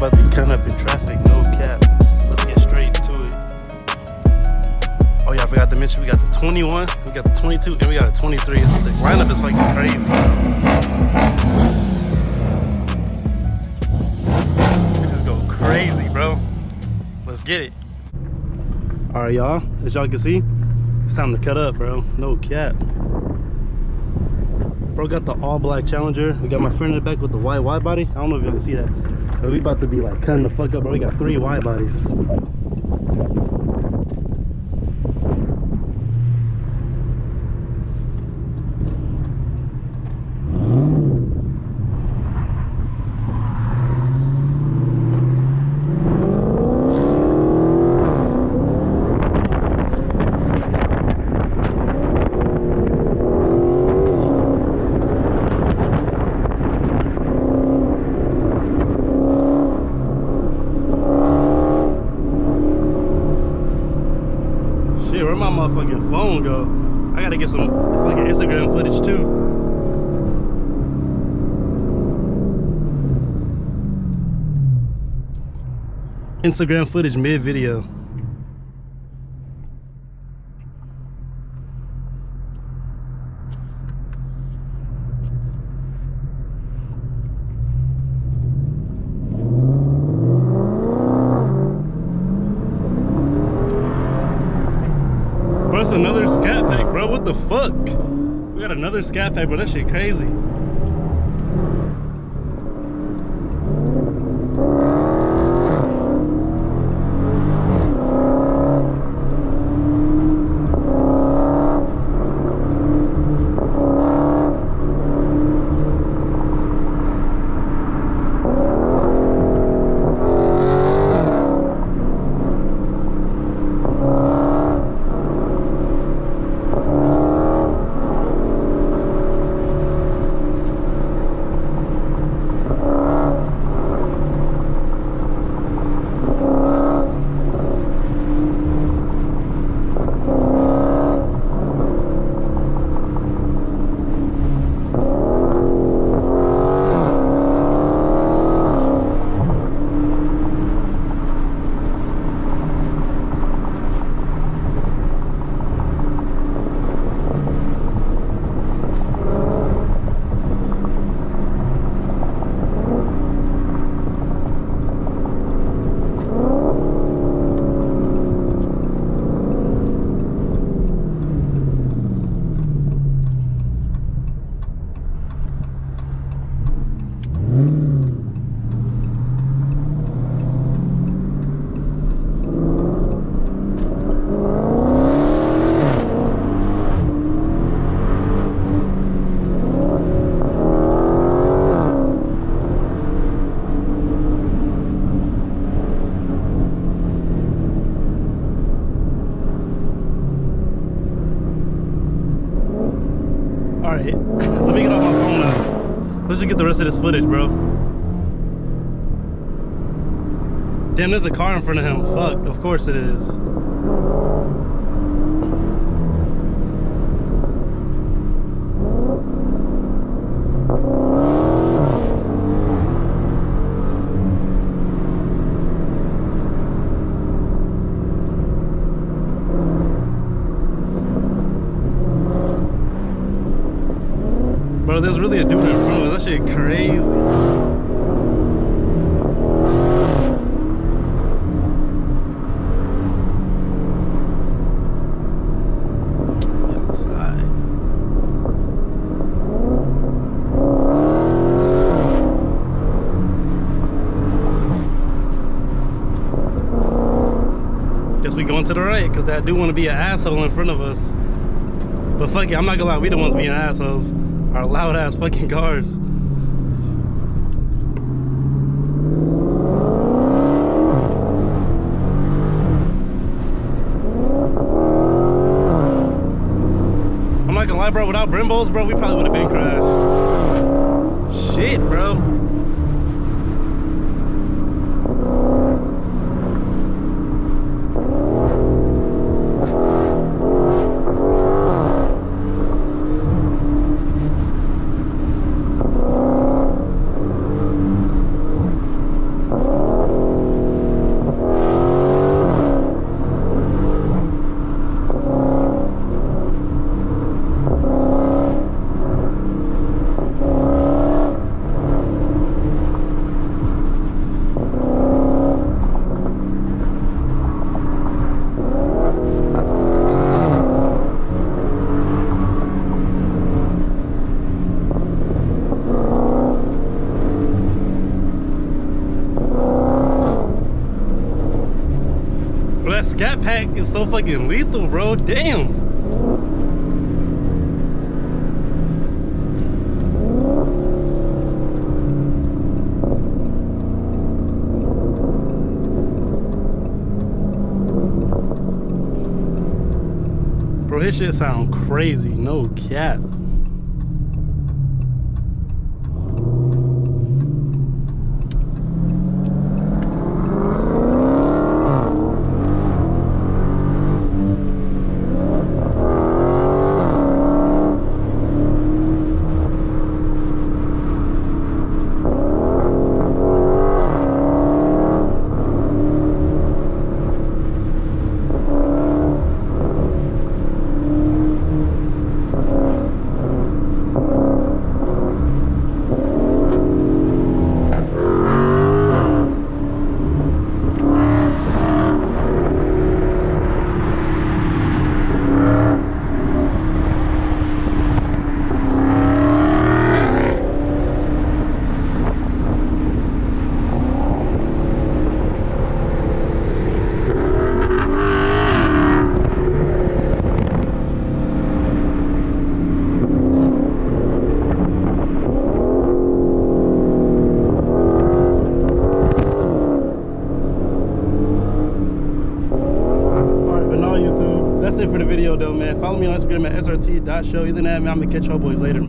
about to be cutting up in traffic, no cap. Let's get straight to it. Oh yeah, I forgot to mention we got the 21, we got the 22, and we got a 23. The lineup is fucking crazy. We just go crazy, bro. Let's get it. All right, y'all, as y'all can see, it's time to cut up, bro, no cap. Bro got the all black Challenger. We got my friend in the back with the white wide body. I don't know if you can see that, but we about to be like cutting the fuck up, bro. We got 3 wide bodies. Where my motherfucking phone go? I gotta get some fucking Instagram footage too. Instagram footage mid-video. It's another scat pack, bro. What the fuck? We got another scat pack, bro. That shit crazy. Alright, let me get off my phone now. Let's just get the rest of this footage, bro. Damn, there's a car in front of him. Fuck, of course it is. Bro, there's really a dude in front of us. That shit crazy. Guess we going to the right, because that dude want to be an asshole in front of us. But fuck it, I'm not gonna lie, we the ones being assholes. Our loud ass fucking cars. I'm not gonna lie, bro, without Brimbos, bro, we probably would have been crashed. Shit, bro. pack is so fucking lethal, bro. Damn. Bro, his shit sound crazy, no cap. That's it for the video though, man. Follow me on Instagram at srt.show. Either that, man, I'm gonna catch y'all boys later.